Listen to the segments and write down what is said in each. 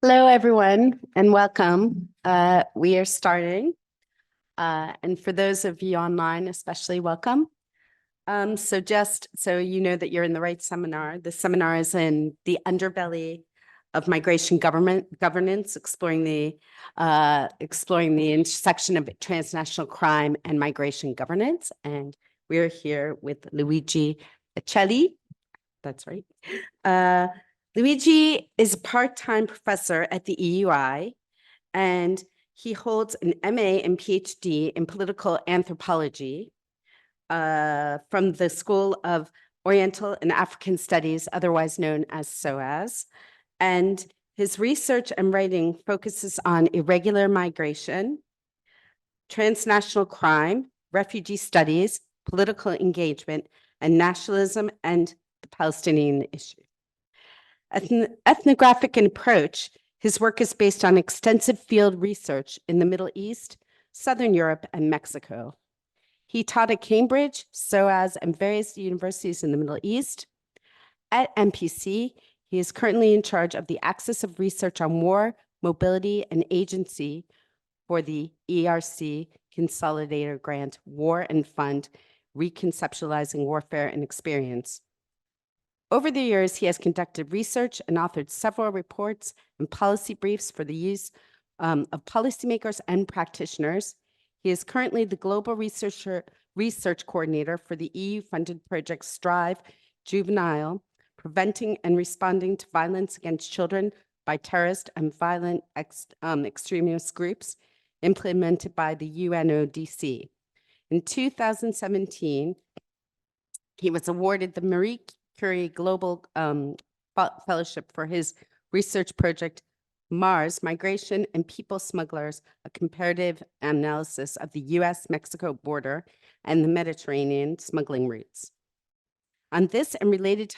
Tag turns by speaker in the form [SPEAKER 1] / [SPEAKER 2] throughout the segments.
[SPEAKER 1] Hello, everyone, and welcome. We are starting. And for those of you online, especially welcome. So just so you know that you're in the right seminar, the seminar is in the underbelly of migration governance, exploring the intersection of transnational crime and migration governance. And we're here with Luigi Achilli. That's right. Luigi is a part-time professor at the EUI, and he holds an MA and PhD in political anthropology from the School of Oriental and African Studies, otherwise known as SOAS. And his research and writing focuses on irregular migration, transnational crime, refugee studies, political engagement, and nationalism and the Palestinian issue. Ethnographic in approach, his work is based on extensive field research in the Middle East, Southern Europe, and Mexico. He taught at Cambridge, SOAS, and various universities in the Middle East. At MPC, he is currently in charge of the Axis of Research on War, Mobility, and Agency for the ERC Consolidator Grant War and Fund, Reconceptualizing Warfare and Experience. Over the years, he has conducted research and authored several reports and policy briefs for the use of policymakers and practitioners. He is currently the Global Research Coordinator for the EU-funded project STRIVE Juvenile, Preventing and Responding to Violence Against Children by Terrorist and Violent Extremist Groups, implemented by the UNODC. In 2017, he was awarded the Marie Curie Global Fellowship for his research project, Mars, Migration and People Smugglers, a comparative analysis of the US-Mexico border and the Mediterranean smuggling routes. On this and related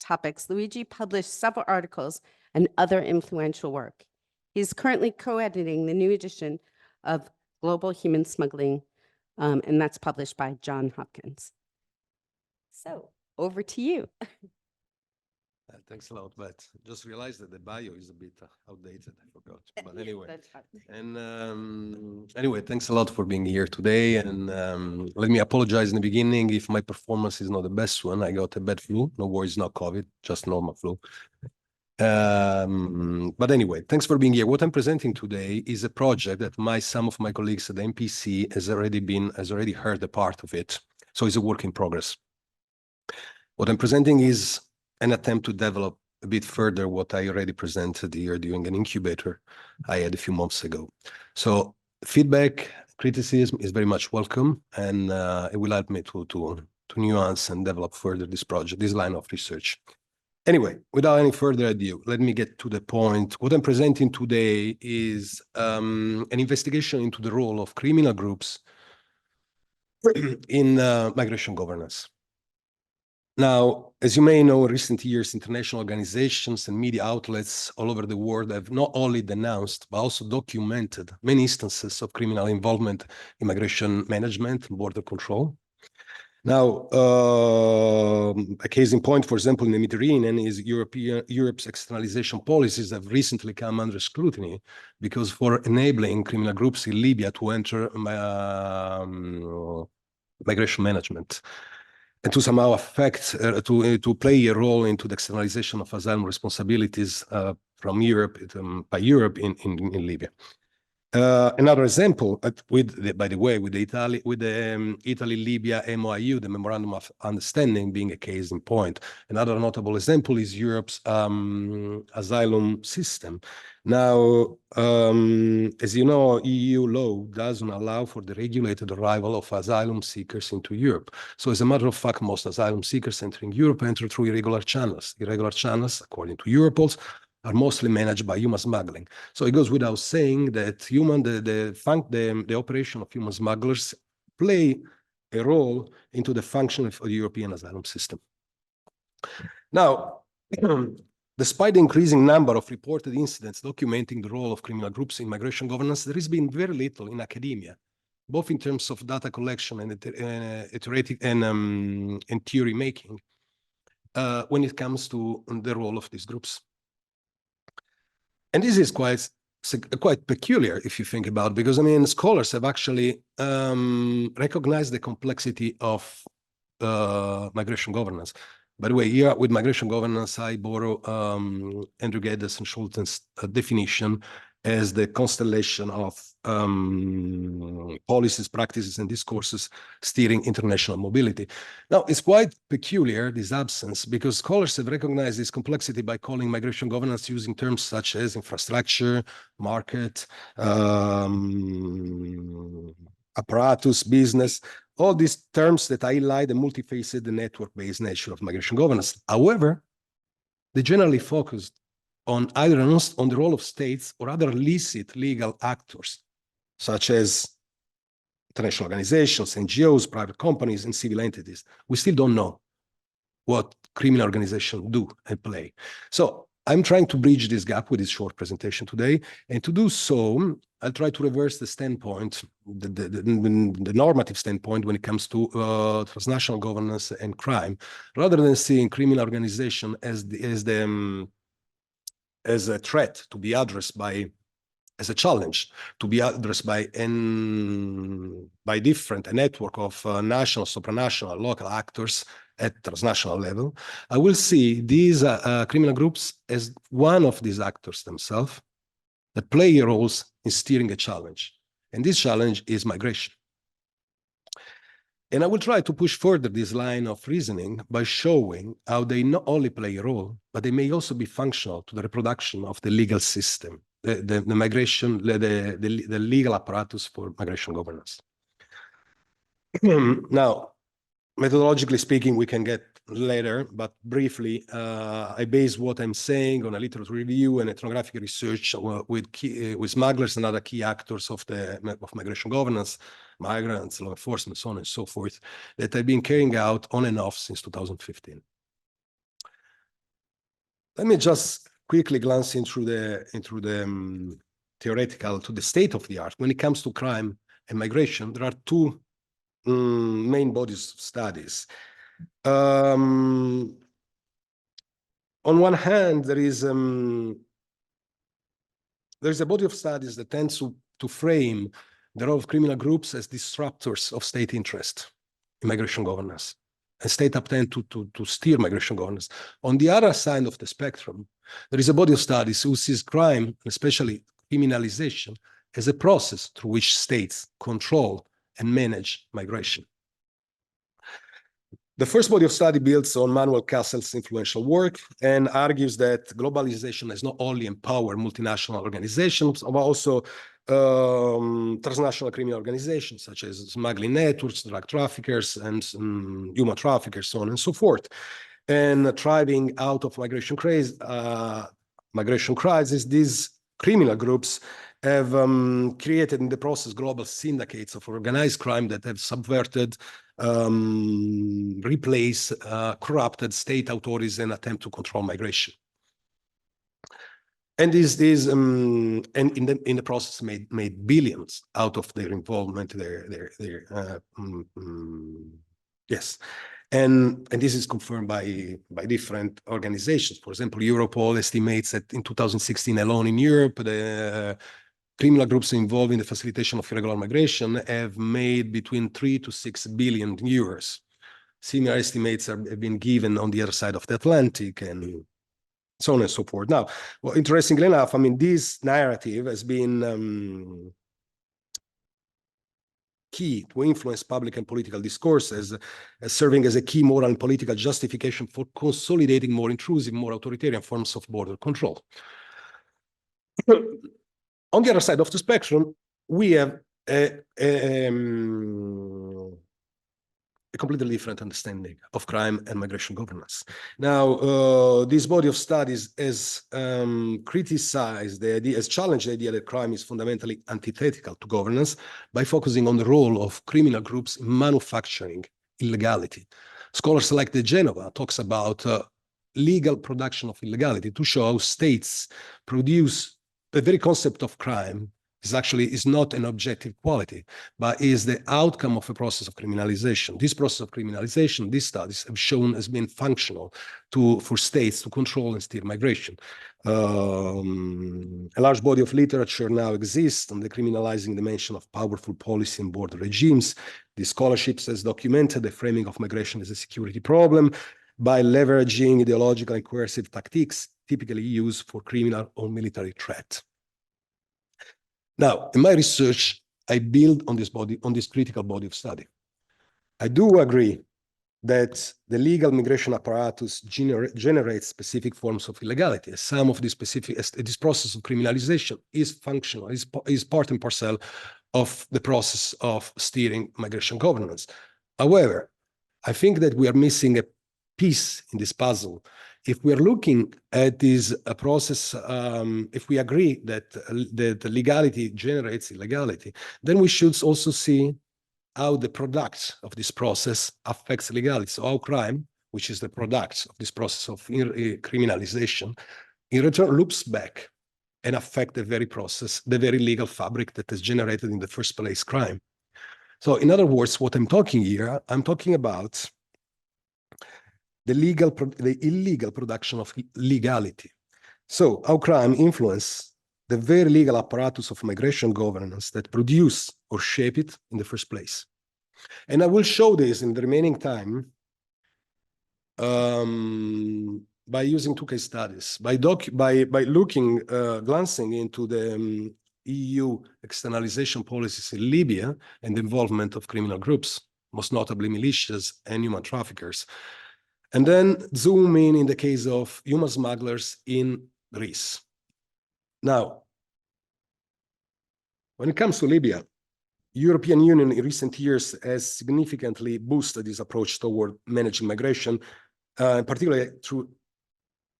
[SPEAKER 1] topics, Luigi published several articles and other influential work. He is currently co-editing the new edition of Global Human Smuggling, and that's published by Johns Hopkins. So over to you.
[SPEAKER 2] Thanks a lot, Beth. Just realized that the bio is a bit outdated. I forgot, but anyway. Anyway, thanks a lot for being here today. And let me apologize in the beginning if my performance is not the best one. I got a bad flu. No worries, not COVID, just normal flu. But anyway, thanks for being here. What I'm presenting today is a project that some of my colleagues at the MPC has already heard a part of it. So it's a work in progress. What I'm presenting is an attempt to develop a bit further what I already presented here during an incubator I had a few months ago. So feedback, criticism is very much welcome, and it will help me to nuance and develop further this project, this line of research. Anyway, without any further ado, let me get to the point. What I'm presenting today is an investigation into the role of criminal groups in migration governance. Now, as you may know, in recent years, international organizations and media outlets all over the world have not only denounced, but also documented many instances of criminal involvement in migration management and border control. Now, a case in point, for example, in the Mediterranean is Europe's externalization policies have recently come under scrutiny because for enabling criminal groups in Libya to enter migration management, and to somehow affect, to play a role into the externalization of asylum responsibilities from Europe, by Europe in Libya. Another example, by the way, with the Italy-Libya MOIU, the Memorandum of Understanding being a case in point. Another notable example is Europe's asylum system. Now, as you know, EU law doesn't allow for the regulated arrival of asylum seekers into Europe. So as a matter of fact, most asylum seekers entering Europe enter through irregular channels. Irregular channels, according to Europols, are mostly managed by human smuggling. So it goes without saying that the operation of human smugglers play a role into the function of the European asylum system. Now, despite the increasing number of reported incidents documenting the role of criminal groups in migration governance, there has been very little in academia, both in terms of data collection and theory making, when it comes to the role of these groups. And this is quite peculiar if you think about it, because I mean, scholars have actually recognized the complexity of migration governance. By the way, here with migration governance, I borrow Andrew Geddes and Schulten's definition as the constellation of policies, practices, and discourses steering international mobility. Now, it's quite peculiar, this absence, because scholars have recognized this complexity by calling migration governance using terms such as infrastructure, market, apparatus, business, all these terms that highlight the multifaceted network-based nature of migration governance. However, they generally focus on either on the role of states or other licit legal actors, such as international organizations, NGOs, private companies, and civil entities. We still don't know what criminal organizations do and play. So I'm trying to bridge this gap with this short presentation today. And to do so, I'll try to reverse the standpoint, the normative standpoint when it comes to transnational governance and crime, rather than seeing criminal organization as a threat to be addressed by, as a challenge to be addressed by a network of national, supranational, local actors at transnational level. I will see these criminal groups as one of these actors themselves that play roles in steering a challenge. And this challenge is migration. And I will try to push further this line of reasoning by showing how they not only play a role, but they may also be functional to the reproduction of the legal system, the migration, the legal apparatus for migration governance. Now, methodologically speaking, we can get later, but briefly, I base what I'm saying on a literature review and ethnographic research with smugglers and other key actors of migration governance, migrants, law enforcement, so on and so forth, that I've been carrying out on and off since 2015. Let me just quickly glance into the theoretical, to the state of the art. When it comes to crime and migration, there are two main bodies of studies. On one hand, there is a body of studies that tends to frame the role of criminal groups as disruptors of state interest in migration governance, and state tend to steer migration governance. On the other side of the spectrum, there is a body of studies who sees crime, especially criminalization, as a process through which states control and manage migration. The first body of study builds on Manuel Castell's influential work and argues that globalization has not only empowered multinational organizations, but also transnational criminal organizations, such as smuggling networks, drug traffickers, and human traffickers, so on and so forth. And thriving out of migration crisis, these criminal groups have created in the process global syndicates of organized crime that have subverted, replaced corrupted state authorities and attempt to control migration. And and in the process made billions out of their involvement, yes. And this is confirmed by different organizations. For example, Europol estimates that in 2016 alone in Europe, the criminal groups involved in the facilitation of irregular migration have made between 3 to 6 billion euros. Similar estimates have been given on the other side of the Atlantic, and so on and so forth. Now, well, interestingly enough, I mean, this narrative has been key to influence public and political discourse as serving as a key moral and political justification for consolidating more intrusive, more authoritarian forms of border control. On the other side of the spectrum, we have a completely different understanding of crime and migration governance. Now, this body of studies has criticized the idea, has challenged the idea that crime is fundamentally antithetical to governance by focusing on the role of criminal groups in manufacturing illegality. Scholars like De Genova talks about legal production of illegality to show how states produce the very concept of crime is not an objective quality, but is the outcome of a process of criminalization. This process of criminalization, these studies have shown has been functional for states to control and steer migration. A large body of literature now exists on the criminalizing dimension of powerful policy and border regimes. The scholarships has documented the framing of migration as a security problem by leveraging ideological and coercive tactics typically used for criminal or military threat. Now, in my research, I build on this critical body of study. I do agree that the legal migration apparatus generates specific forms of illegality. Some of this process of criminalization is functional, is part and parcel of the process of steering migration governance. However, I think that we are missing a piece in this puzzle. If we are looking at this process, if we agree that the legality generates illegality, then we should also see how the product of this process affects legality. So how crime, which is the product of this process of criminalization, in return loops back and affect the very process, the very legal fabric that has generated in the first place crime. So in other words, what I'm talking here, I'm talking about the illegal production of legality. So how crime influence the very legal apparatus of migration governance that produce or shape it in the first place. And I will show this in the remaining time by using two case studies, by looking, glancing into the EU externalization policies in Libya and the involvement of criminal groups, most notably militias and human traffickers. And then zoom in the case of human smugglers in Greece. Now, when it comes to Libya, European Union in recent years has significantly boosted this approach toward managing migration, particularly through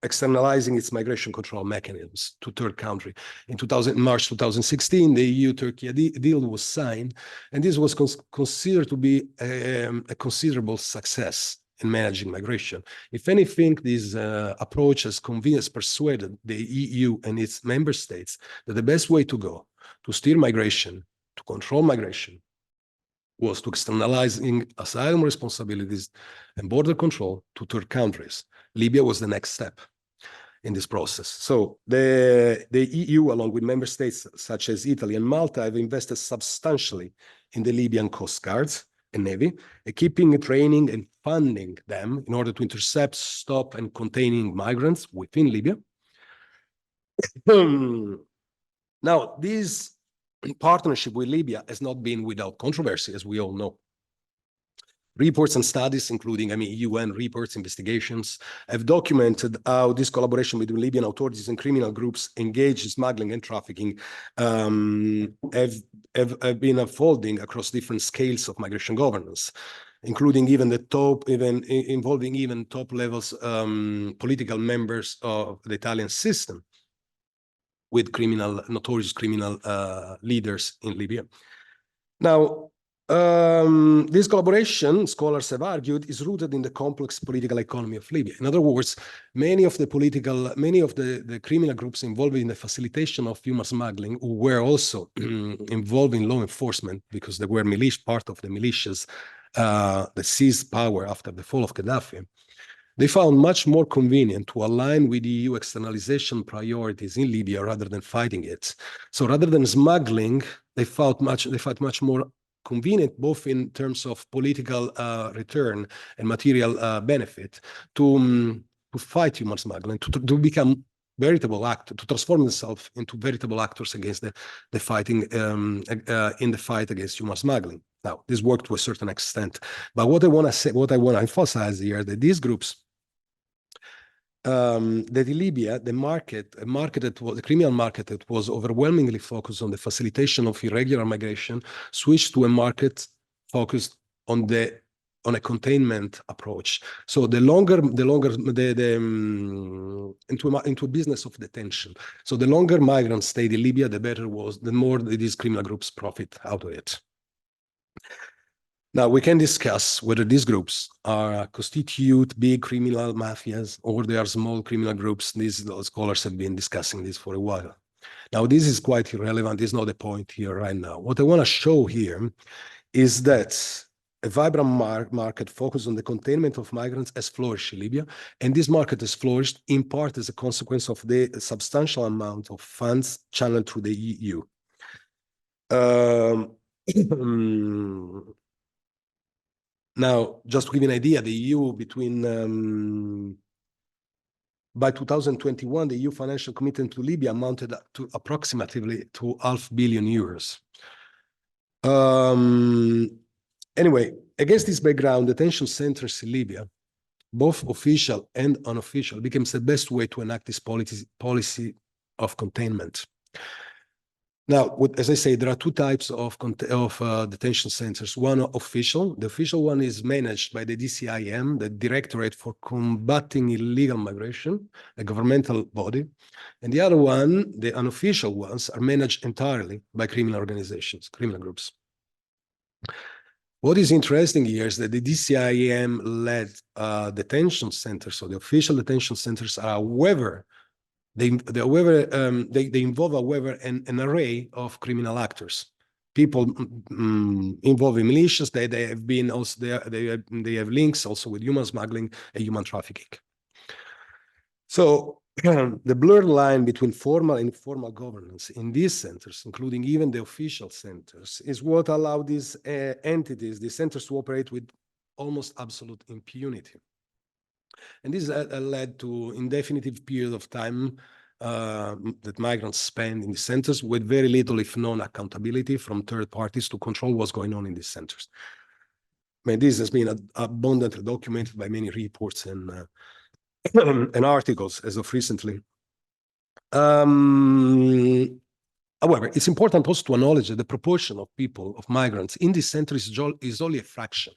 [SPEAKER 2] externalizing its migration control mechanisms to third country. In March 2016, the EU-Turkey deal was signed, and this was considered to be a considerable success in managing migration. If anything, this approach has persuaded the EU and its member states that the best way to go to steer migration, to control migration, was to externalizing asylum responsibilities and border control to third countries. Libya was the next step in this process. So the EU, along with member states such as Italy and Malta, have invested substantially in the Libyan coast guards and navy, equipping, training, and funding them in order to intercept, stop, and containing migrants within Libya. Now, this partnership with Libya has not been without controversy, as we all know. Reports and studies, including UN reports, investigations, have documented how this collaboration between Libyan authorities and criminal groups engaged in smuggling and trafficking have been unfolding across different scales of migration governance, including involving even top levels political members of the Italian system, with notorious criminal leaders in Libya. Now, this collaboration, scholars have argued, is rooted in the complex political economy of Libya. In other words, many of the criminal groups involved in the facilitation of human smuggling, who were also involved in law enforcement because they were part of the militias that seized power after the fall of Gaddafi, they found much more convenient to align with EU externalization priorities in Libya rather than fighting it. So rather than smuggling, they felt much more convenient, both in terms of political return and material benefit, to fight human smuggling, to become veritable actors, to transform themselves into veritable actors against the fighting in the fight against human smuggling. Now, this worked to a certain extent, but what I want to emphasize here, that these groups, that in Libya, the criminal market that was overwhelmingly focused on the facilitation of irregular migration switched to a market focused on a containment approach. So into a business of detention. So the longer migrants stayed in Libya, the better the more these criminal groups profit out of it. Now, we can discuss whether these groups constitute big criminal mafias or they are small criminal groups. These scholars have been discussing this for a while. Now, this is quite irrelevant. It's not the point here right now. What I want to show here is that a vibrant market focused on the containment of migrants has flourished in Libya, and this market has flourished in part as a consequence of the substantial amount of funds channeled through the EU. Now, just to give you an idea, the EU by 2021, the EU financial commitment to Libya amounted to approximately to €500 million. Anyway, against this background, detention centers in Libya, both official and unofficial, becomes the best way to enact this policy of containment. Now, as I say, there are two types of detention centers. One official. The official one is managed by the DCIM, the Directorate for Combating Illegal Migration, a governmental body. And the other one, the unofficial ones, are managed entirely by criminal organizations, criminal groups. What is interesting here is that the DCIM-led detention centers, so the official detention centers, are, however, they involve, however, an array of criminal actors, people involved in militias. They have been also they have links also with human smuggling and human trafficking. So the blurred line between formal and informal governance in these centers, including even the official centers, is what allowed these entities, these centers, to operate with almost absolute impunity. And this led to indefinite period of time that migrants spend in the centers with very little, if none, accountability from third parties to control what's going on in these centers. I mean, this has been abundantly documented by many reports and articles as of recently. However, it's important also to acknowledge that the proportion of people, of migrants in these centers is only a fraction.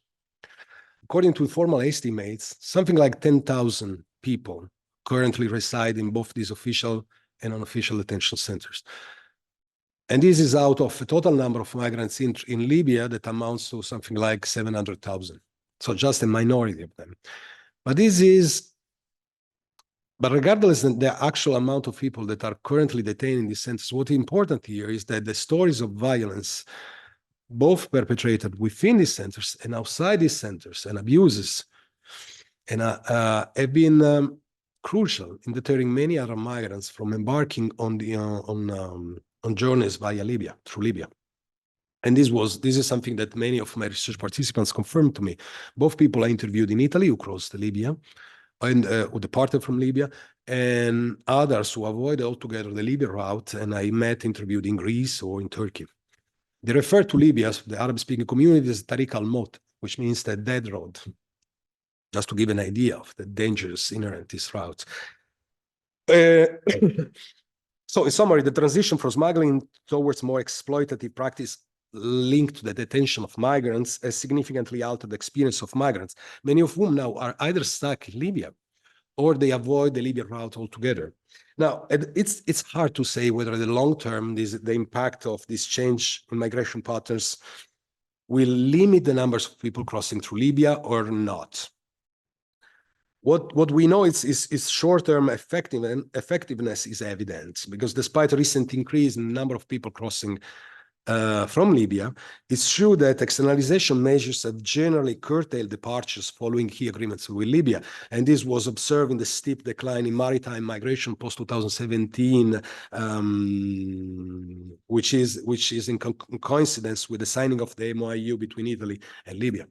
[SPEAKER 2] According to formal estimates, something like 10,000 people currently reside in both these official and unofficial detention centers. And this is out of a total number of migrants in Libya that amounts to something like 700,000. So just a minority of them. But regardless of the actual amount of people that are currently detained in these centers, what's important here is that the stories of violence, both perpetrated within these centers and outside these centers, and abuses, and have been crucial in deterring many other migrants from embarking on journeys via Libya, through Libya. And this is something that many of my research participants confirmed to me. Both people I interviewed in Italy who crossed Libya and who departed from Libya, and others who avoided altogether the Libya route, and I interviewed in Greece or in Turkey. They refer to Libya, the Arab-speaking community, as Tariq al-Maut, which means the dead road, just to give an idea of the dangers inherent in this route. So in summary, the transition from smuggling towards more exploitative practice linked to the detention of migrants has significantly altered the experience of migrants, many of whom now are either stuck in Libya or they avoid the Libya route altogether. Now, it's hard to say whether the long term, the impact of this change in migration patterns will limit the numbers of people crossing through Libya or not. What we know is short-term effectiveness is evident, because despite a recent increase in the number of people crossing from Libya, it's true that externalization measures have generally curtailed departures following key agreements with Libya, and this was observed in the steep decline in maritime migration post-2017, which is in coincidence with the signing of the MOU between Italy and Libya.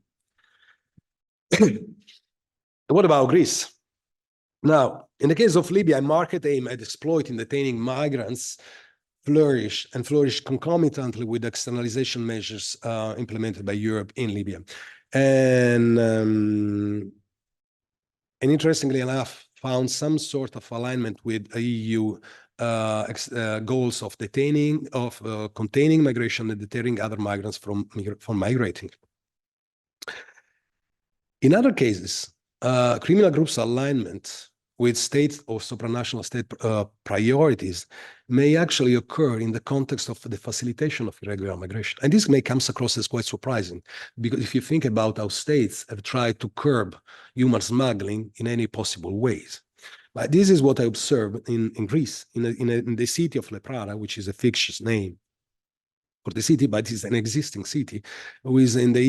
[SPEAKER 2] What about Greece? Now, in the case of Libya, a market aimed at exploiting detaining migrants flourished concomitantly with externalization measures implemented by Europe in Libya. And interestingly enough, found some sort of alignment with EU goals of containing migration and deterring other migrants from migrating. In other cases, criminal groups' alignment with state or supranational state priorities may actually occur in the context of the facilitation of irregular migration. And this may come across as quite surprising, because if you think about how states have tried to curb human smuggling in any possible ways, But this is what I observed in Greece, in the city of Lepara, which is a fictitious name for the city, but it's an existing city, who is in the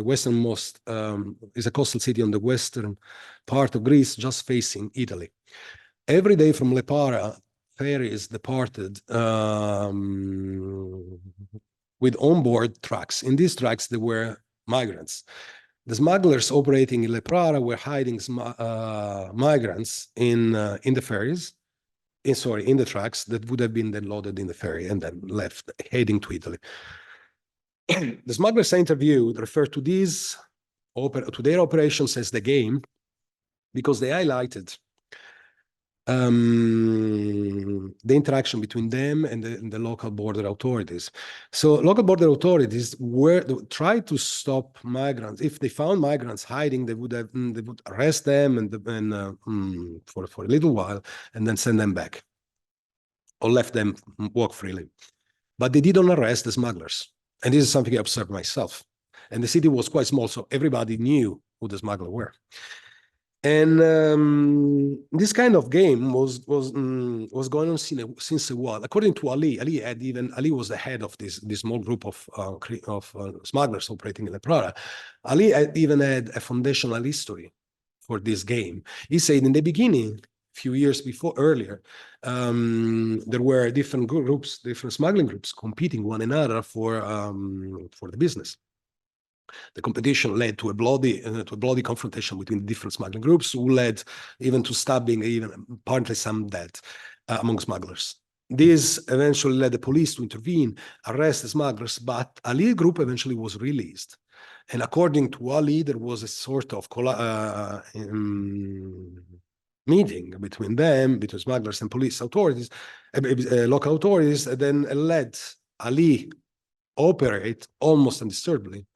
[SPEAKER 2] westernmost, is a coastal city on the western part of Greece, just facing Italy. Every day from Lepara, ferries departed with onboard trucks. In these trucks, there were migrants. The smugglers operating in Lepara were hiding migrants in the ferries, in the trucks that would have been then loaded in the ferry and then left heading to Italy. The smugglers I interviewed referred to their operations as the game, because they highlighted the interaction between them and the local border authorities. So local border authorities tried to stop migrants. If they found migrants hiding, they would arrest them and for a little while and then send them back, or left them walk freely. But they didn't arrest the smugglers. And this is something I observed myself. And the city was quite small, so everybody knew who the smugglers were. And this kind of game was going on since a while. According to Ali was the head of this small group of smugglers operating in Lepara. Ali even had a foundational history for this game. He said in the beginning, a few years earlier, there were different groups, different smuggling groups competing one another for the business. The competition led to a bloody confrontation between different smuggling groups, who led even to stabbing, even apparently some death among smugglers. This eventually led the police to intervene, arrest the smugglers, but Ali group eventually was released. And according to Ali, there was a sort of meeting between smugglers and police authorities, local authorities, and then led Ali operate almost undisturbedly,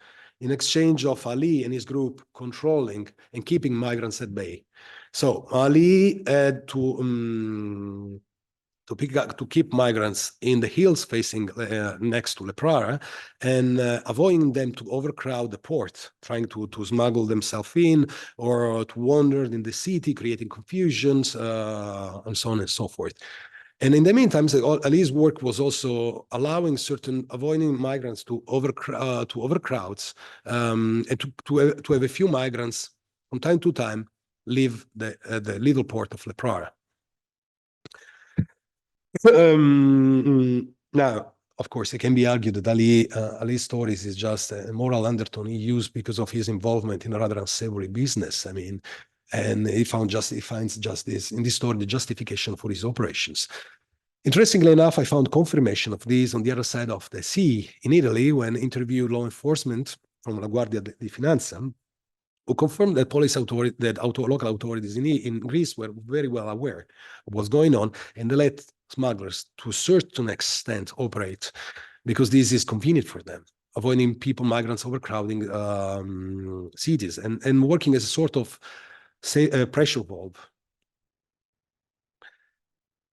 [SPEAKER 2] in exchange of Ali and his group controlling and keeping migrants at bay. So Ali had to keep migrants in the hills facing next to Lepara, and avoiding them to overcrowd the port, trying to smuggle themselves in, or to wander in the city, creating confusions, and so on and so forth. And in the meantime, Ali's work was also avoiding migrants to overcrowds, and to have a few migrants from time to time leave the little port of Lepara. Now, of course, it can be argued that Ali's stories is just a moral undertone he used because of his involvement in a rather unsavory business. I mean, and he finds justice in this story, the justification for his operations. Interestingly enough, I found confirmation of this on the other side of the sea in Italy, when interviewed law enforcement from La Guardia di Finanza, who confirmed that local authorities in Greece were very well aware of what's going on, and they let smugglers, to a certain extent, operate because this is convenient for them, avoiding migrants overcrowding cities, and working as a sort of pressure valve.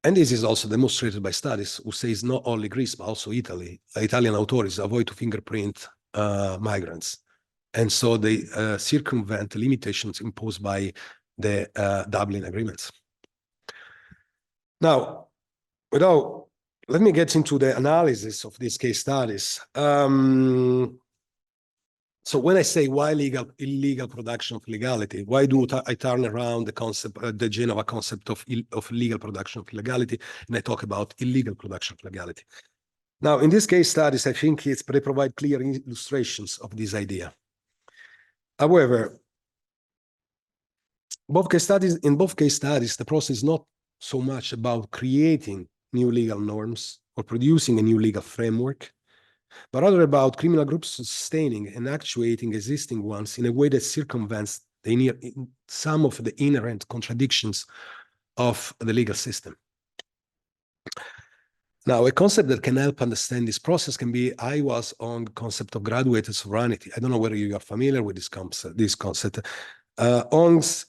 [SPEAKER 2] And this is also demonstrated by studies who says not only Greece, but also Italy. Italian authorities avoid to fingerprint migrants. And so they circumvent the limitations imposed by the Dublin agreements. Now, let me get into the analysis of these case studies. So when I say why illegal production of legality, why do I turn around the concept, the Genova concept of legal production of legality, and I talk about illegal production of legality? Now, in these case studies, I think they provide clear illustrations of this idea. However, in both case studies, the process is not so much about creating new legal norms or producing a new legal framework, but rather about criminal groups sustaining and actuating existing ones in a way that circumvents some of the inherent contradictions of the legal system. Now, a concept that can help understand this process can be Iowa's own concept of graduated sovereignty. I don't know whether you are familiar with this concept. Ongs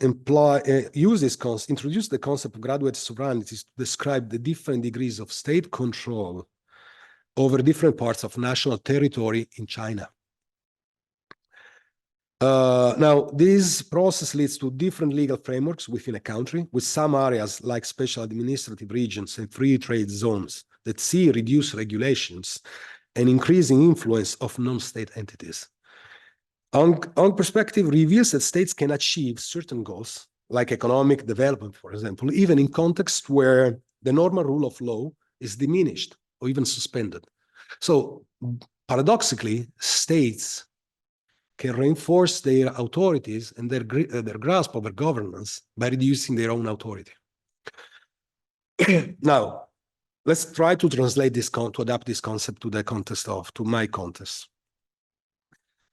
[SPEAKER 2] introduced the concept of graduated sovereignty to describe the different degrees of state control over different parts of national territory in China. Now, this process leads to different legal frameworks within a country, with some areas like special administrative regions and free trade zones that see reduced regulations and increasing influence of non-state entities. On perspective reveals that states can achieve certain goals, like economic development, for example, even in contexts where the normal rule of law is diminished or even suspended. So paradoxically, states can reinforce their authorities and their grasp over governance by reducing their own authority. Now, let's try to translate this, to adapt this concept to the context to my context.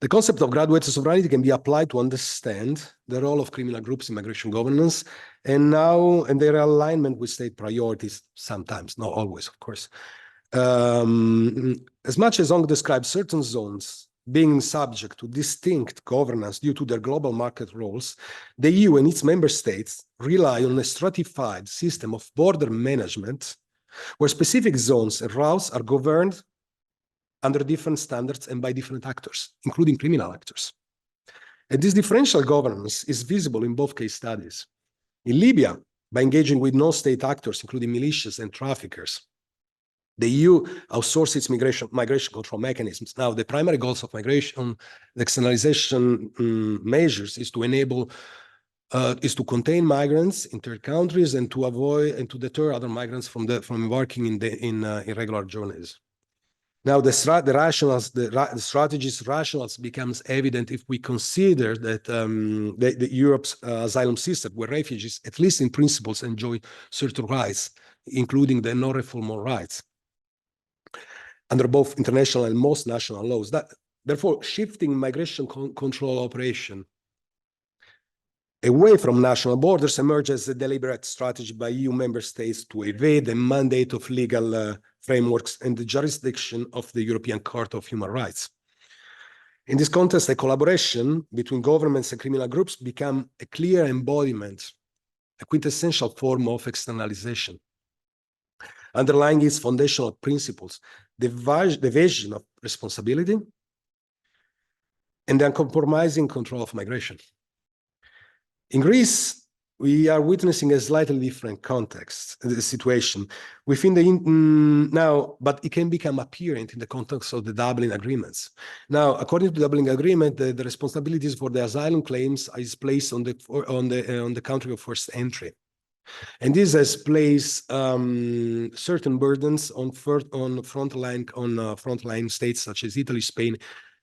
[SPEAKER 2] The concept of graduate sovereignty can be applied to understand the role of criminal groups in migration governance and their alignment with state priorities, sometimes, not always, of course. As much as Ong describes certain zones being subject to distinct governance due to their global market roles, the EU and its member states rely on a stratified system of border management where specific zones and routes are governed under different standards and by different actors, including criminal actors. And this differential governance is visible in both case studies. In Libya, by engaging with non-state actors, including militias and traffickers, the EU outsourced its migration control mechanisms. Now, the primary goals of migration, the externalization measures is to enable, is to contain migrants in third countries and to avoid and to deter other migrants from embarking in irregular journeys. Now, the strategy's rationals becomes evident if we consider that Europe's asylum system, where refugees, at least in principles, enjoy certain rights, including the non-refoulement rights, under both international and most national laws. Therefore, shifting migration control operation away from national borders emerges as a deliberate strategy by EU member states to evade the mandate of legal frameworks and the jurisdiction of the European Court of Human Rights. In this context, a collaboration between governments and criminal groups become a clear embodiment, a quintessential form of externalization. Underlying its foundational principles, the vision of responsibility and the uncompromising control of migration. In Greece, we are witnessing a slightly different context, the situation within the now, but it can become apparent in the context of the Dublin agreements. Now, according to the Dublin agreement, the responsibilities for the asylum claims is placed on the country of first entry, and this has placed certain burdens on frontline states such as Italy, Spain,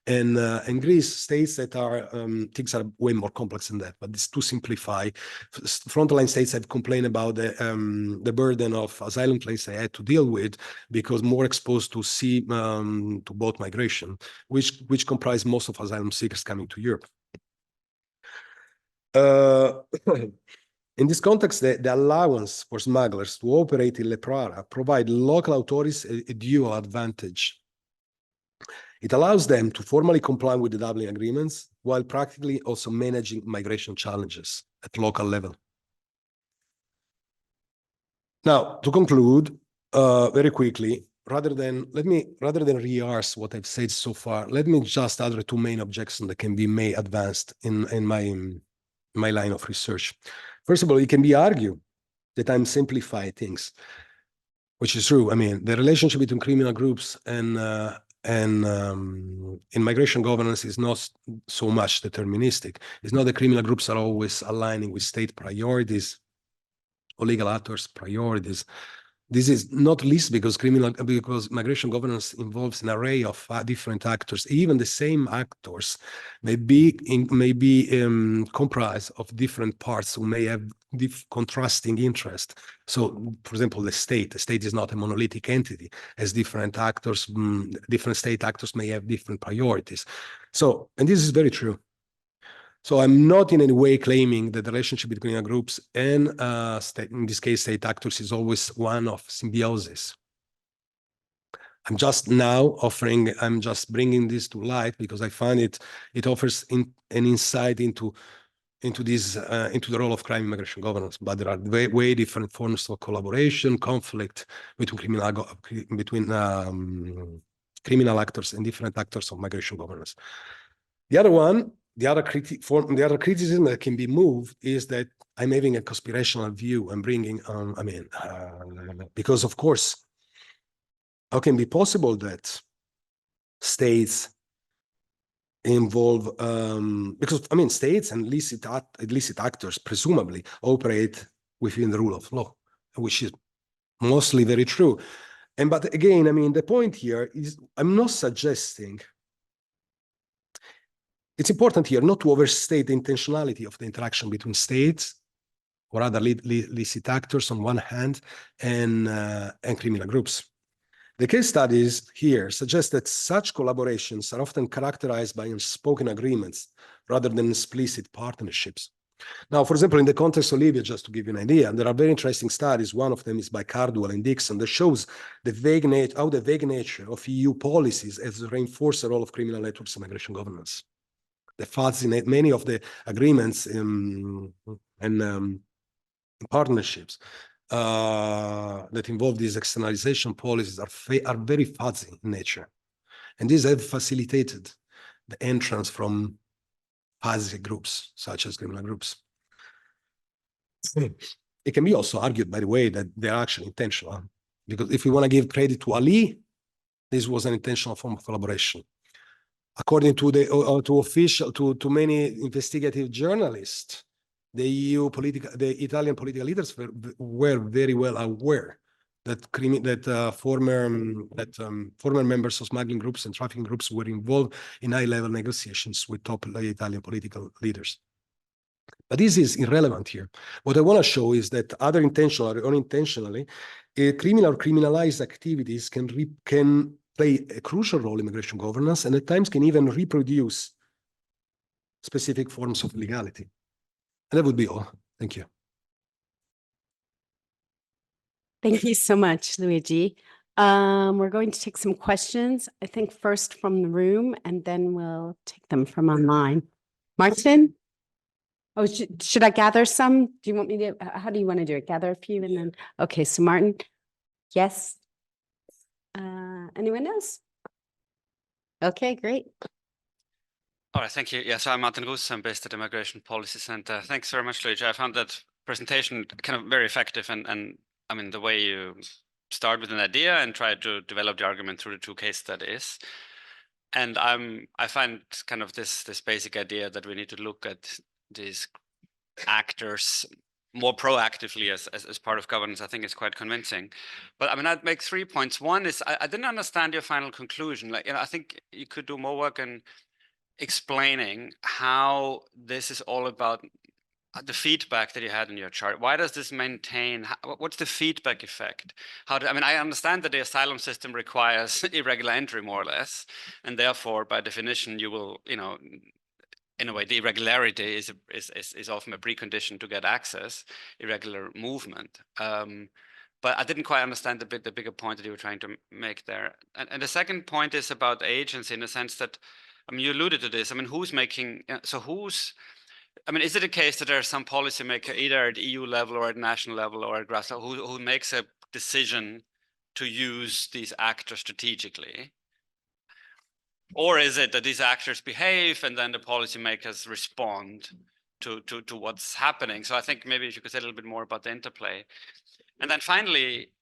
[SPEAKER 2] and Greece, states that are things are way more complex than that. But it's to simplify. Frontline states have complained about the burden of asylum claims they had to deal with because more exposed to to boat migration, which comprise most of asylum seekers coming to Europe. In this context, the allowance for smugglers to operate in Leprara provide local authorities a dual advantage. It allows them to formally comply with the Dublin agreements while practically also managing migration challenges at local level. Now, to conclude, very quickly, rather than rehearse what I've said so far, let me just address two main objections that can be advanced in my line of research. First of all, it can be argued that I'm simplifying things, which is true. I mean, the relationship between criminal groups and in migration governance is not so much deterministic. It's not that criminal groups are always aligning with state priorities or legal actors' priorities. This is not least because migration governance involves an array of different actors. Even the same actors may be comprised of different parts who may have contrasting interests. So, for example, the state is not a monolithic entity, as different actors, different state actors may have different priorities. So, and this is very true. So I'm not in any way claiming that the relationship between groups and in this case, state actors is always one of symbiosis. I'm just bringing this to light because I find it offers an insight into the role of crime in migration governance. But there are way different forms of collaboration, conflict between criminal actors and different actors of migration governance. The other one the other criticism that can be moved is that I'm having a conspirational view. I'm bringing, because of course, how can it be possible that states involve, because states and illicit actors presumably operate within the rule of law, which is mostly very true. But again, the point here is I'm not suggesting. It's important here not to overstate the intentionality of the interaction between states or other illicit actors on one hand and criminal groups. The case studies here suggest that such collaborations are often characterized by unspoken agreements rather than explicit partnerships. Now, for example, in the context of Libya, just to give you an idea, there are very interesting studies. One of them is by Cardwell and Dixon that shows how the vague nature of EU policies has reinforced the role of criminal networks in migration governance. The fads in many of the agreements and partnerships that involve these externalization policies are very fuzzy in nature. And these have facilitated the entrance from fuzzy groups, such as criminal groups. It can be also argued, by the way, that they're actually intentional, because if we want to give credit to Ali, this was an intentional form of collaboration. According to to many investigative journalists, the Italian political leaders were very well aware that former members of smuggling groups and trafficking groups were involved in high-level negotiations with top Italian political leaders. But this is irrelevant here. What I want to show is that either intentionally or unintentionally, criminal or criminalized activities can play a crucial role in migration governance, and at times can even reproduce specific forms of legality. And that would be all. Thank you.
[SPEAKER 1] Thank you so much, Luigi. We're going to take some questions, I think first from the room, and then we'll take them from online. Martin? Oh, should I gather some? Do you want me to, how do you want to do it? Gather a few and then, okay, so Martin, yes. Anyone else? Okay, great.
[SPEAKER 3] All right, thank you. Yeah, so I'm Martin Roos. I'm based at the Migration Policy Center. Thanks very much, Luigi. I found that presentation kind of very effective, and the way you start with an idea and try to develop the argument through the two case studies. And I find kind of this basic idea that we need to look at these actors more proactively as part of governance. I think it's quite convincing. But I'd make 3 points. One is I didn't understand your final conclusion. I think you could do more work in explaining how this is all about the feedback that you had in your chart. Why does this maintain? What's the feedback effect? I understand that the asylum system requires irregular entry, more or less, and therefore, by definition, you will, in a way, the irregularity is often a precondition to get access, irregular movement. But I didn't quite understand the bigger point that you were trying to make there. And the second point is about agency, in the sense that, you alluded to this. Who's making? Is it a case that there's some policymaker either at EU level or at national level or at grassroots who makes a decision to use these actors strategically? Or is it that these actors behave and then the policymakers respond to what's happening? So I think maybe if you could say a little bit more about the interplay. And then finally,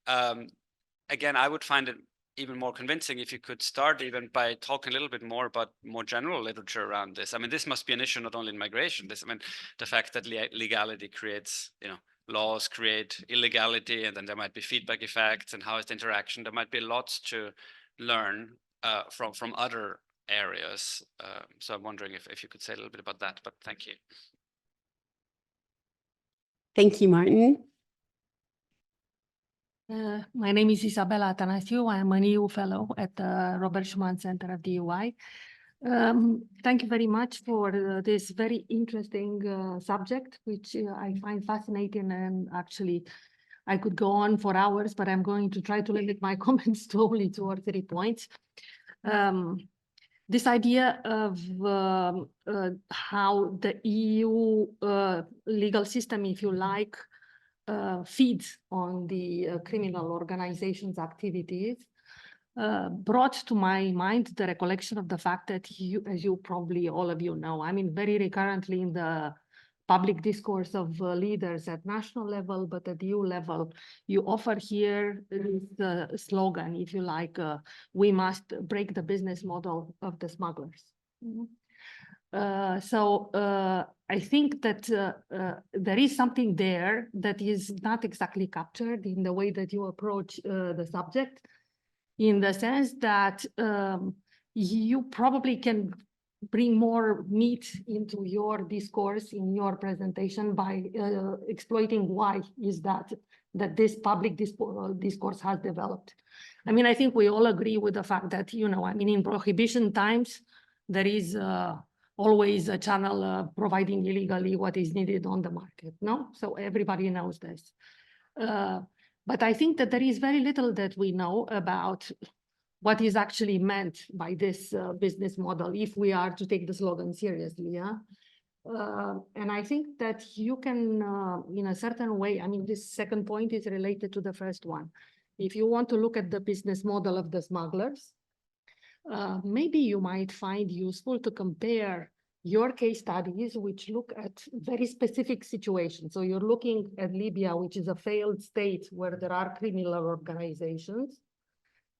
[SPEAKER 3] again, I would find it even more convincing if you could start even by talking a little bit more about more general literature around this. This must be an issue not only in migration. The fact that legality creates, laws create illegality, and then there might be feedback effects, and how is the interaction? There might be lots to learn from other areas. So I'm wondering if you could say a little bit about that, but thank you.
[SPEAKER 1] Thank you, Martin.
[SPEAKER 4] My name is Isabella Atanasiou. I'm an EU fellow at the Robert Schuman Center at the UI. Thank you very much for this very interesting subject, which I find fascinating, and actually I could go on for hours, but I'm going to try to limit my comments to only 2 or 3 points. This idea of how the EU legal system, if you like, feeds on the criminal organizations' activities brought to my mind the recollection of the fact that you, as you probably all of you know, I mean, very recurrently in the public discourse of leaders at national level, but at EU level, you offer here the slogan, if you like, we must break the business model of the smugglers. I think that there is something there that is not exactly captured in the way that you approach the subject, in the sense that you probably can bring more meat into your discourse, in your presentation, by exploiting why is that this public discourse has developed. I mean, I think we all agree with the fact that, you know, I mean, in prohibition times, there is always a channel providing illegally what is needed on the market, no? So everybody knows this. But I think that there is very little that we know about what is actually meant by this business model, if we are to take the slogan seriously, yeah? And I think that you can, in a certain way, I mean, this second point is related to the first one. If you want to look at the business model of the smugglers, maybe you might find useful to compare your case studies, which look at very specific situations. So you're looking at Libya, which is a failed state where there are criminal organizations.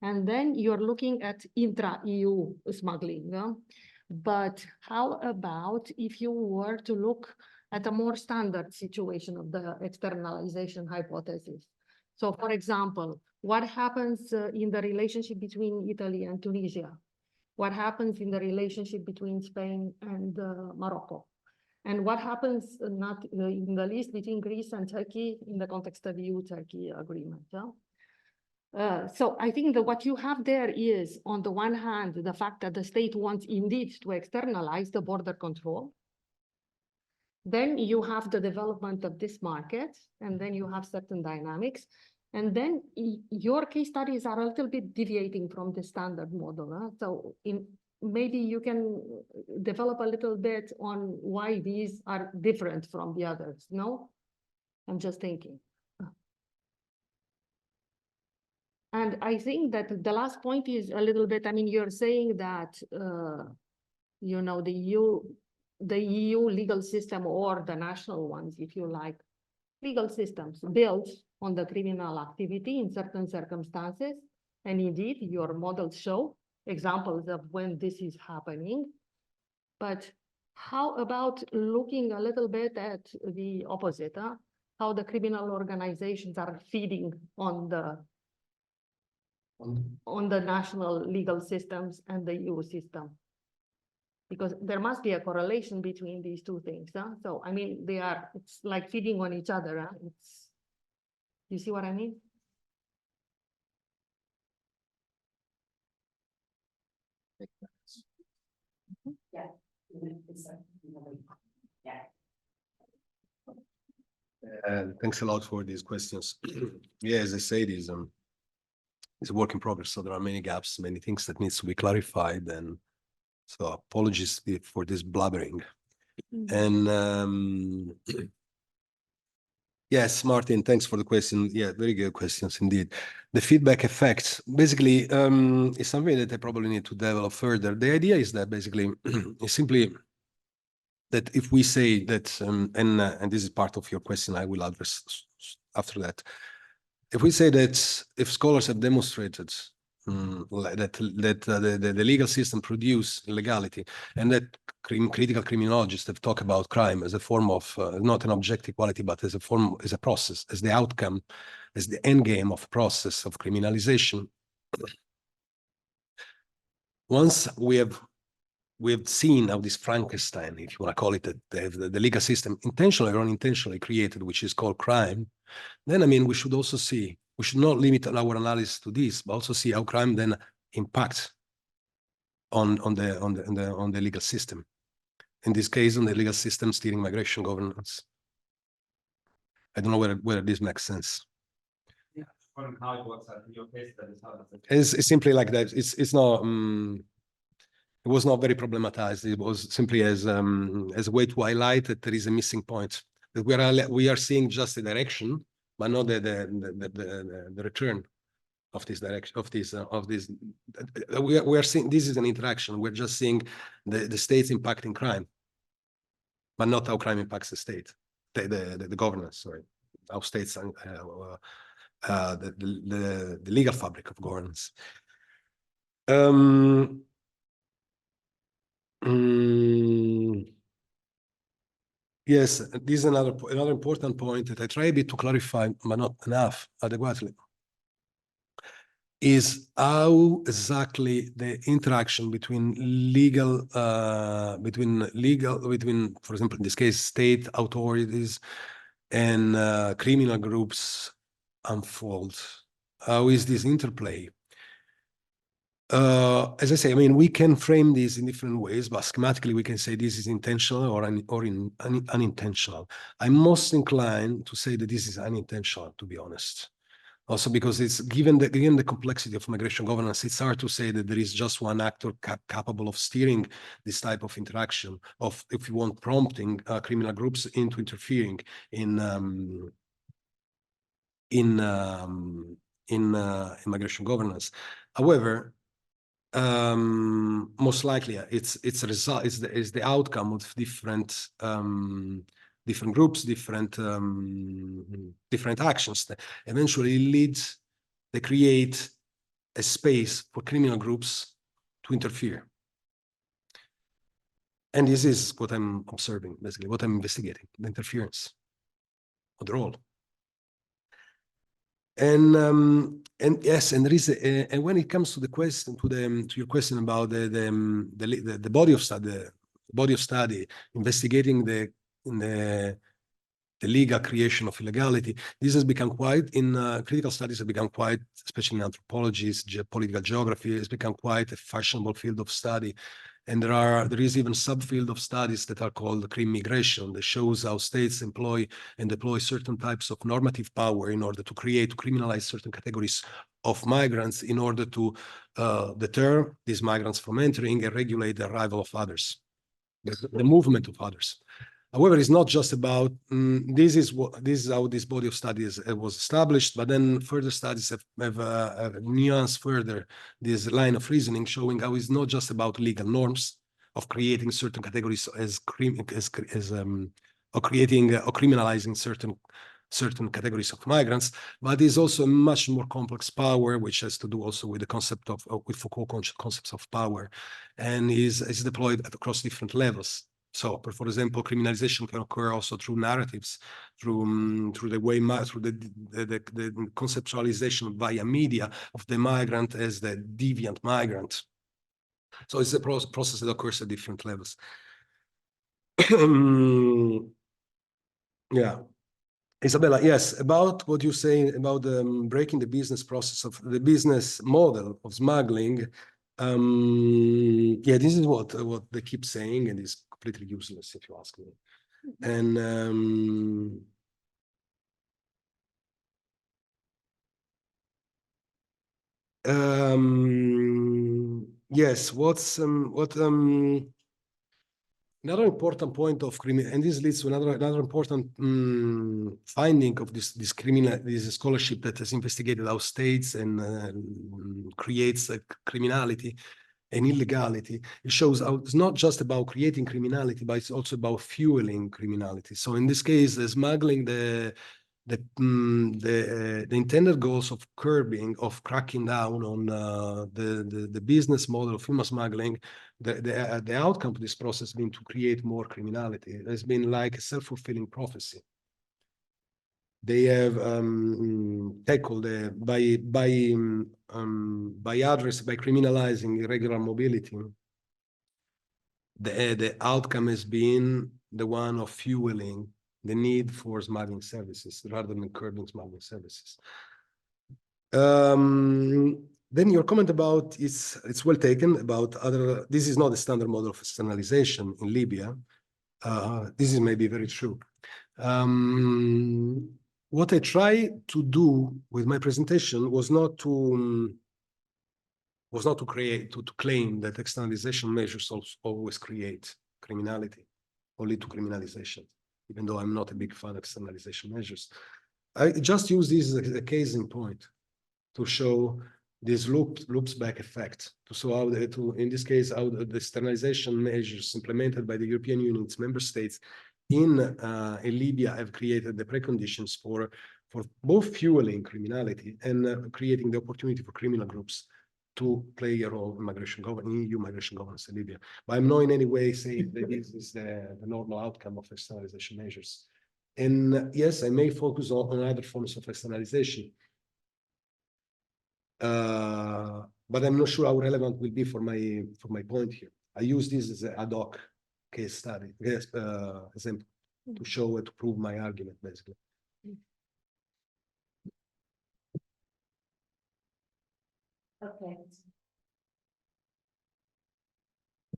[SPEAKER 4] And then you're looking at intra-EU smuggling. Yeah? But how about if you were to look at a more standard situation of the externalization hypothesis? So for example, what happens in the relationship between Italy and Tunisia? What happens in the relationship between Spain and Morocco? And what happens not in the least between Greece and Turkey in the context of EU-Turkey agreement? Yeah? So I think that what you have there is, on the one hand, the fact that the state wants indeed to externalize the border control. Then you have the development of this market, and then you have certain dynamics. And then your case studies are a little bit deviating from the standard model. Huh? So maybe you can develop a little bit on why these are different from the others, no? I'm just thinking. And I think that the last point is a little bit, I mean, you're saying that, you know, the EU legal system, or the national ones, if you like, legal systems built on the criminal activity in certain circumstances. And indeed, your models show examples of when this is happening. But how about looking a little bit at the opposite, huh? How the criminal organizations are feeding on the national legal systems and the EU system? Because there must be a correlation between these two things. Huh? So, I mean, it's like feeding on each other. Huh? You see what I mean?
[SPEAKER 1] Yeah.
[SPEAKER 2] Thanks a lot for these questions. Yeah, as I said, it's a work in progress. So there are many gaps, many things that needs to be clarified. And so apologies for this blabbering. And yes, Martin, thanks for the question. Yeah, very good questions indeed. The feedback effect basically is something that I probably need to develop further. The idea is that basically is simply that if we say that, and this is part of your question, I will address after that. If we say that if scholars have demonstrated that the legal system produce illegality, and that critical criminologists have talked about crime as a form of not an objective quality, but as a process, as the outcome, as the end game of process of criminalization. Once we have seen how this Frankenstein, if you want to call it, the legal system intentionally or unintentionally created, which is called crime, then I mean we should also see, we should not limit our analysis to this, but also see how crime then impacts on the legal system. In this case, on the legal system steering migration governance. I don't know whether this makes sense.
[SPEAKER 5] Yeah, how it works in your case, that is how
[SPEAKER 2] it's simply like that. It's not. It was not very problematized. It was simply as a way to highlight that there is a missing point. That we are seeing just the direction, but not the return. of this direction, we are seeing, this is an interaction. We're just seeing the states impacting crime, but not how crime impacts the state, the governance, sorry, how states, the legal fabric of governance. Yes, this is another important point that I try a bit to clarify, but not enough adequately, is how exactly the interaction between for example, in this case, state authorities and criminal groups unfold. How is this interplay? As I say, I mean, we can frame this in different ways, but schematically we can say this is intentional or unintentional. I'm most inclined to say that this is unintentional, to be honest. Also because it's given the complexity of migration governance, it's hard to say that there is just one actor capable of steering this type of interaction, of, if you want, prompting criminal groups into interfering in migration governance. However, most likely it's a result, is the outcome of different groups, different actions that eventually they create a space for criminal groups to interfere. And this is what I'm observing, basically, what I'm investigating, the interference of the role. And yes, and there is and when it comes to the question, to your question about the body of study, investigating the legal creation of illegality, this has become quite, in critical studies have become quite, especially in anthropology, political geography, has become quite a fashionable field of study. And there is even subfield of studies that are called crime migration, that shows how states employ and deploy certain types of normative power in order to criminalize certain categories of migrants in order to deter these migrants from entering and regulate the arrival of others, the movement of others. However, it's not just about, this is how this body of studies was established, but then further studies have nuanced further this line of reasoning, showing how it's not just about legal norms of creating certain categories or creating or criminalizing certain categories of migrants, but is also a much more complex power, which has to do also with the concept of, with Foucault concepts of power, and is deployed across different levels. So, for example, criminalization can occur also through narratives, through the way, through the conceptualization via media of the migrant as the deviant migrant. So it's a process that occurs at different levels. Yeah. Isabella, yes, about what you're saying about breaking the business process of the business model of smuggling. Yeah, this is what they keep saying, and it's completely useless if you ask me. And yes, another important point of criminal, and this leads to another important finding of this scholarship that has investigated how states and creates criminality and illegality. It shows how it's not just about creating criminality, but it's also about fueling criminality. So in this case, the smuggling, the intended goals of curbing, of cracking down on the business model of human smuggling, the outcome of this process has been to create more criminality. It has been like a self-fulfilling prophecy. They have tackled by criminalizing irregular mobility. The outcome has been the one of fueling the need for smuggling services rather than curbing smuggling services. Then your comment about it's well taken about other. This is not a standard model of externalization in Libya. This is maybe very true. What I try to do with my presentation was not to claim that externalization measures always create criminality or lead to criminalization, even though I'm not a big fan of externalization measures. I just use this as a case in point. to show this loops back effect, to show how in this case, how the externalization measures implemented by the European Union, its member states in Libya have created the preconditions for both fueling criminality and creating the opportunity for criminal groups to play a role in EU migration governance in Libya. But I'm not in any way saying that this is the normal outcome of externalization measures. And yes, I may focus on other forms of externalization, but I'm not sure how relevant will be for my point here. I use this as an ad hoc case study, example, to show and to prove my argument, basically.
[SPEAKER 1] Okay.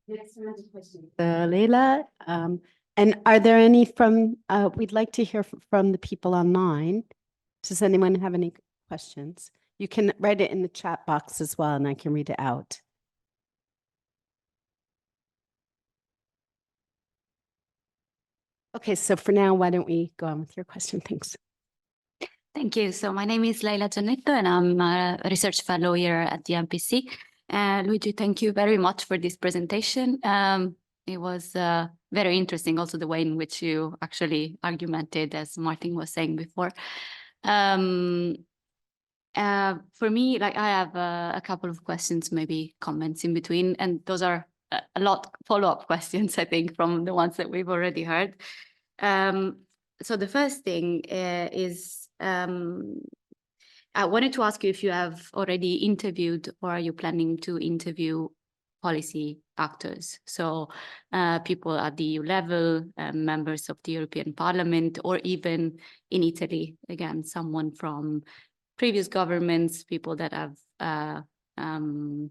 [SPEAKER 1] Next question. Leila, and are there any from, we'd like to hear from the people online. Does anyone have any questions? You can write it in the chat box as well, and I can read it out. Okay, so for now, why don't we go on with your question? Thanks.
[SPEAKER 6] Thank you. So my name is Leila Giannetto, and I'm a research fellow here at the MPC. Luigi, thank you very much for this presentation. It was very interesting, also the way in which you actually argumented, as Martin was saying before. For me, like I have a couple of questions, maybe comments in between, and those are a lot follow-up questions, I think, from the ones that we've already heard. So the first thing is, I wanted to ask you if you have already interviewed or are you planning to interview policy actors? So people at the EU level, members of the European Parliament, or even in Italy, again, someone from previous governments, people that have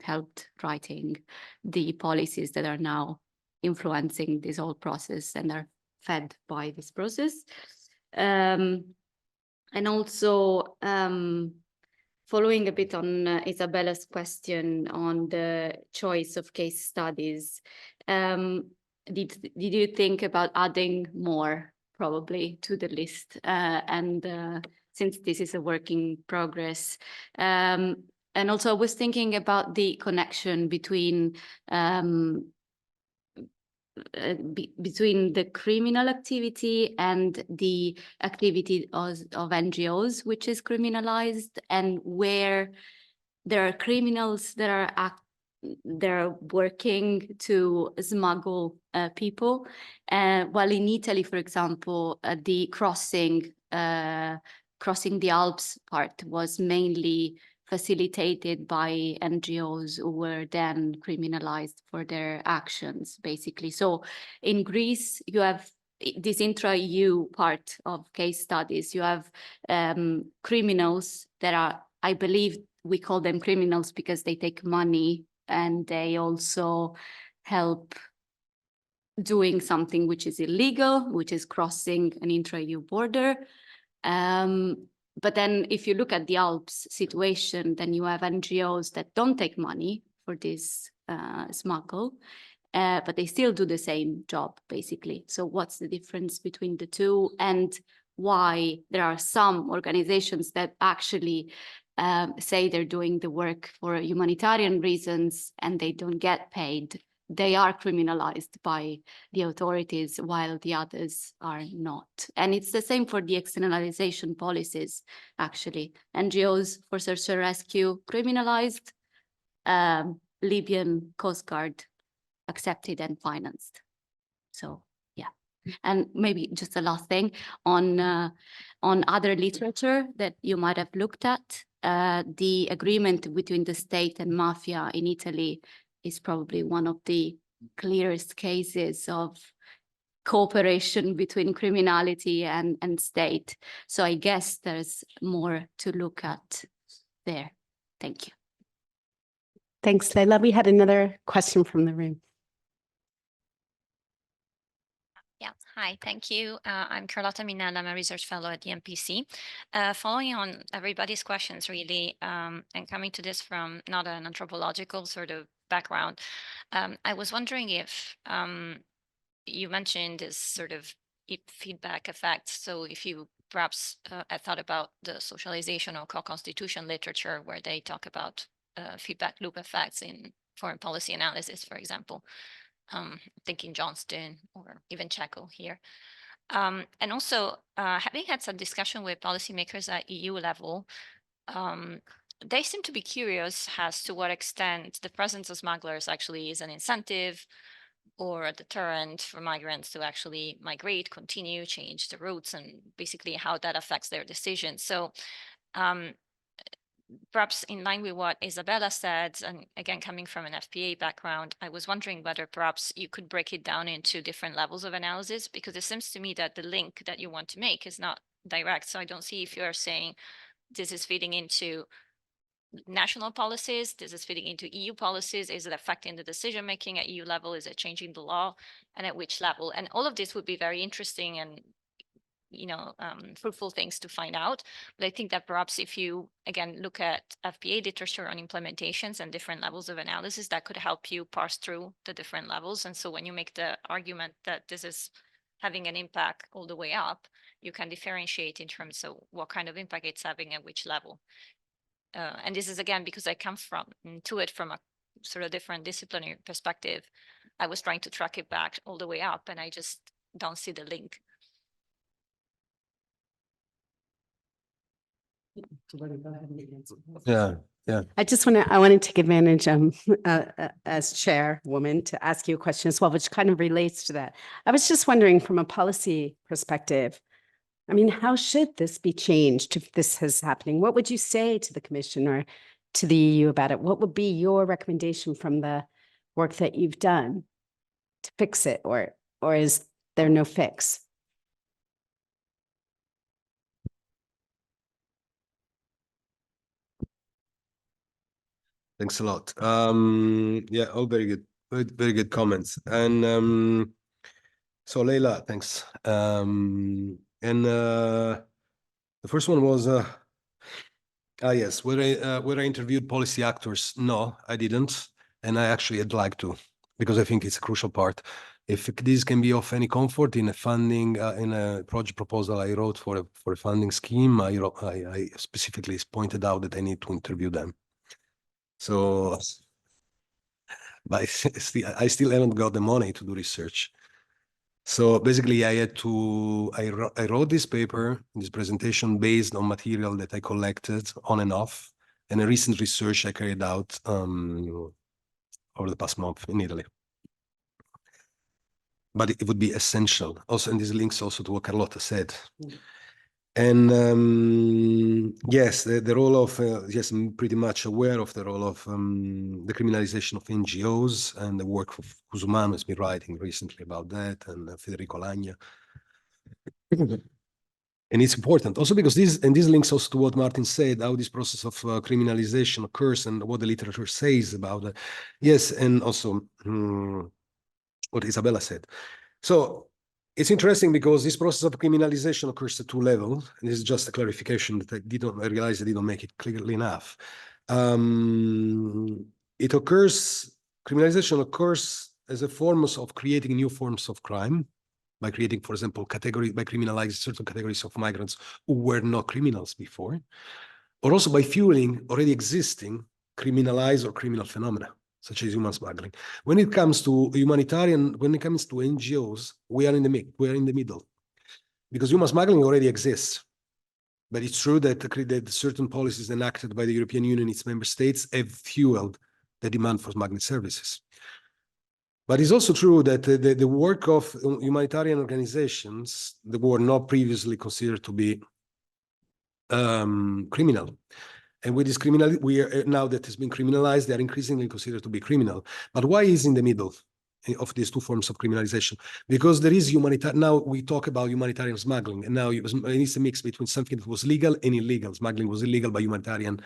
[SPEAKER 6] helped writing the policies that are now influencing this whole process and are fed by this process. And also, following a bit on Isabella's question on the choice of case studies, did you think about adding more probably to the list? And since this is a work in progress, and also I was thinking about the connection between between the criminal activity and the activity of NGOs, which is criminalized, and where there are criminals that are they're working to smuggle people. While in Italy, for example, the crossing the Alps part was mainly facilitated by NGOs who were then criminalized for their actions, basically. So in Greece, you have this intra-EU part of case studies. You have criminals that are, I believe we call them criminals because they take money and they also help doing something which is illegal, which is crossing an intra-EU border. But then if you look at the Alps situation, then you have NGOs that don't take money for this smuggle, but they still do the same job, basically. So what's the difference between the two, and why there are some organizations that actually say they're doing the work for humanitarian reasons and they don't get paid? They are criminalized by the authorities while the others are not. And it's the same for the externalization policies, actually. NGOs for search and rescue criminalized, Libyan Coast Guard accepted and financed. So, yeah. And maybe just a last thing on other literature that you might have looked at, the agreement between the state and mafia in Italy is probably one of the clearest cases of cooperation between criminality and state. So I guess there's more to look at there. Thank you.
[SPEAKER 1] Thanks, Leila. We had another question from the room.
[SPEAKER 7] Yeah, hi, thank you. I'm Carlotta Minella, I'm a research fellow at the MPC. Following on everybody's questions, really, and coming to this from not an anthropological sort of background, I was wondering if you mentioned this sort of feedback effect. So if you perhaps I thought about the socialization or co-constitution literature where they talk about feedback loop effects in foreign policy analysis, for example, thinking Johnston or even Checo here. And also having had some discussion with policymakers at EU level, they seem to be curious as to what extent the presence of smugglers actually is an incentive or a deterrent for migrants to actually migrate, continue, change the routes, and basically how that affects their decisions. So perhaps in line with what Isabella said, and again, coming from an FPA background, I was wondering whether perhaps you could break it down into different levels of analysis, because it seems to me that the link that you want to make is not direct. So I don't see if you're saying this is feeding into national policies, this is fitting into EU policies, is it affecting the decision making at EU level, is it changing the law, and at which level? And all of this would be very interesting and fruitful things to find out. But I think that perhaps if you again look at FPA literature on implementations and different levels of analysis, that could help you parse through the different levels. And so when you make the argument that this is having an impact all the way up, you can differentiate in terms of what kind of impact it's having at which level. And this is again because I come from a sort of different disciplinary perspective. I was trying to track it back all the way up, and I just don't see the link.
[SPEAKER 2] Yeah.
[SPEAKER 1] I want to take advantage as chairwoman to ask you a question as well, which kind of relates to that. I was just wondering from a policy perspective, I mean, how should this be changed if this is happening? What would you say to the Commission or to the EU about it? What would be your recommendation from the work that you've done to fix it, or is there no fix?
[SPEAKER 2] Thanks a lot. Yeah, all very good, very good comments. And so Leila, thanks. The first one was, yes, where I interviewed policy actors. No, I didn't, and I actually would like to, because I think it's a crucial part. If this can be of any comfort in a funding, in a project proposal I wrote for a funding scheme, I specifically pointed out that I need to interview them. So, but I still haven't got the money to do research. So basically, I wrote this paper, this presentation based on material that I collected on and off, and a recent research I carried out over the past month in Italy. But it would be essential. Also, and this links also to what Carlotta said. And yes, the role of, yes, I'm pretty much aware of the role of the criminalization of NGOs and the work of Schuman has been writing recently about that, and Federico Lagna. And it's important also because this links also to what Martin said, how this process of criminalization occurs and what the literature says about it. Yes, and also what Isabella said. So it's interesting because this process of criminalization occurs at two levels. And this is just a clarification that I realized I didn't make it clearly enough. Criminalization occurs as a form of creating new forms of crime by creating, for example, by criminalizing certain categories of migrants who were not criminals before, or also by fueling already existing criminalized or criminal phenomena, such as human smuggling. When it comes to NGOs, we are in the middle, because human smuggling already exists. But it's true that certain policies enacted by the European Union, its member states, have fueled the demand for smuggling services. But it's also true that the work of humanitarian organizations that were not previously considered to be criminal, and with this now that has been criminalized, they are increasingly considered to be criminal. But why is in the middle of these two forms of criminalization? Because there is now we talk about humanitarian smuggling, and now it's a mix between something that was legal and illegal. Smuggling was illegal by humanitarian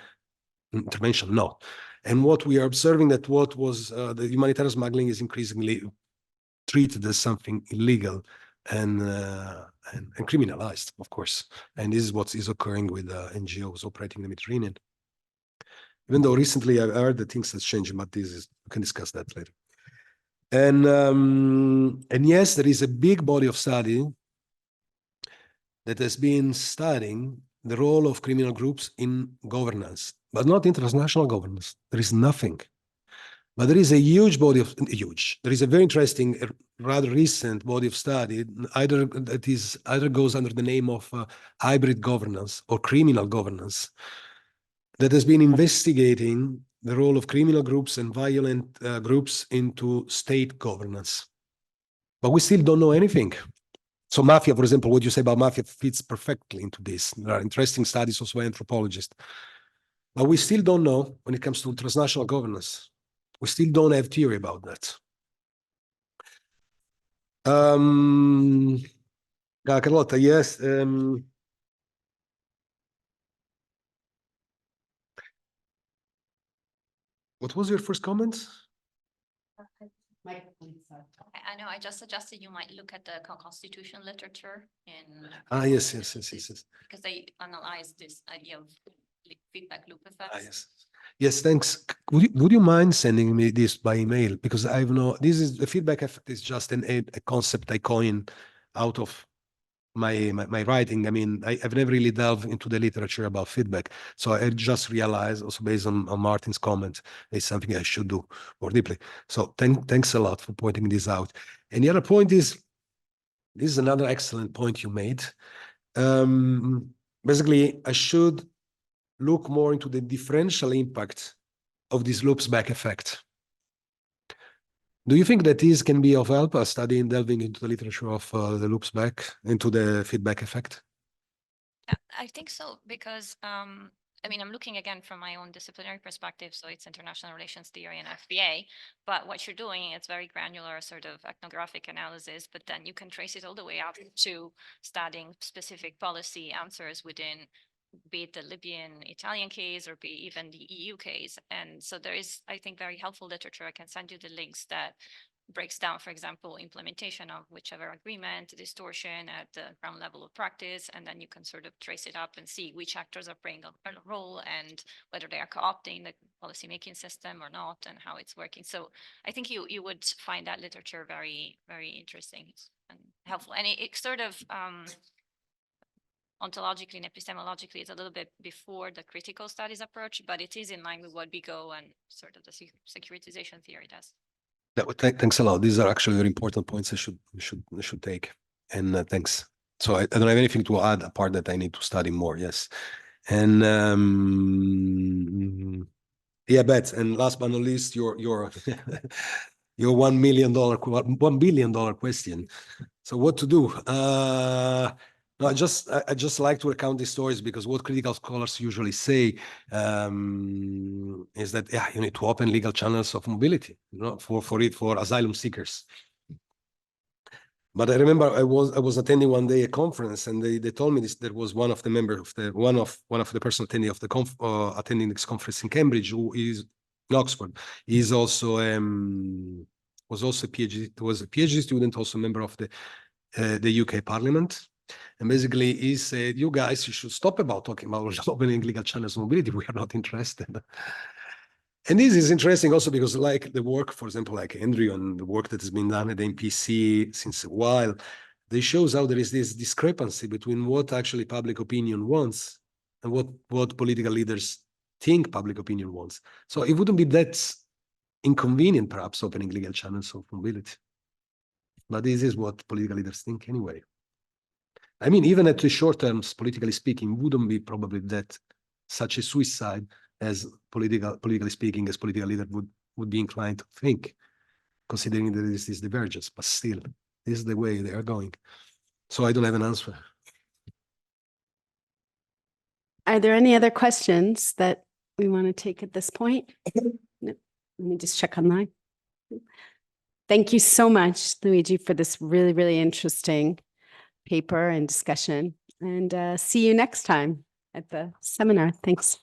[SPEAKER 2] intervention, no. And what we are observing that what was the humanitarian smuggling is increasingly treated as something illegal and criminalized, of course. And this is what is occurring with NGOs operating in the Mediterranean. Even though recently I've heard that things have changed, but we can discuss that later. And yes, there is a big body of study that has been studying the role of criminal groups in governance, but not in transnational governance. There is nothing. But there is a huge body of, there is a very interesting, rather recent body of study, either goes under the name of hybrid governance or criminal governance, that has been investigating the role of criminal groups and violent groups into state governance. But we still don't know anything. So mafia, for example, what you say about mafia fits perfectly into this. There are interesting studies also by anthropologists. But we still don't know when it comes to transnational governance. We still don't have theory about that. Carlotta, yes. What was your first comment?
[SPEAKER 7] I know, I just suggested you might look at the constitution literature in.
[SPEAKER 2] Yes.
[SPEAKER 7] Because they analyze this idea of feedback loop effects.
[SPEAKER 2] Yes. Yes, thanks. Would you mind sending me this by email? Because I have this is the feedback effect is just a concept I coined out of my writing. I mean, I've never really delved into the literature about feedback. So I just realized also based on Martin's comment, it's something I should do more deeply. So thanks a lot for pointing this out. And the other point is, this is another excellent point you made. Basically, I should look more into the differential impact of this loops back effect. Do you think that this can be of help, studying, delving into the literature of the loops back, into the feedback effect?
[SPEAKER 7] Yeah, I think so, because I mean, I'm looking again from my own disciplinary perspective, so it's international relations theory and FBA, but what you're doing, it's very granular sort of ethnographic analysis, but then you can trace it all the way up to studying specific policy answers within, be it the Libyan Italian case or be even the EU case. And so there is, I think, very helpful literature. I can send you the links that breaks down, for example, implementation of whichever agreement, distortion at the ground level of practice, and then you can sort of trace it up and see which actors are playing a role and whether they are co-opting the policymaking system or not and how it's working. So I think you would find that literature very, very interesting and helpful. And it sort of ontologically and epistemologically is a little bit before the critical studies approach, but it is in line with what BIGO and sort of the securitization theory does.
[SPEAKER 2] Thanks a lot. These are actually very important points I should take. And thanks. So I don't have anything to add apart that I need to study more. Yes. And yeah, Beth. And last but not least, your your $1 billion question. So what to do? No, I just like to recount these stories because what critical scholars usually say is that you need to open legal channels of mobility, for asylum seekers. But I remember I was attending one day a conference, and they told me this. There was one of the members of the one of the person attending attending this conference in Cambridge, who is in Oxford. He's also was a PhD student, also a member of the UK Parliament. And basically he said, you guys, you should stop about talking about opening legal channels of mobility. We are not interested. And this is interesting also because like the work, for example, like Andrew and the work that has been done at the MPC since a while, they shows how there is this discrepancy between what actually public opinion wants and what political leaders think public opinion wants. So it wouldn't be that inconvenient, perhaps, opening legal channels of mobility. But this is what political leaders think anyway. I mean, even at the short terms, politically speaking, wouldn't be probably that such a suicide as politically speaking, as political leader would be inclined to think, considering that there is this divergence. But still, this is the way they are going. So I don't have an answer.
[SPEAKER 1] Are there any other questions that we want to take at this point? No. Let me just check online. Thank you so much, Luigi, for this really, really interesting paper and discussion. And see you next time at the seminar. Thanks.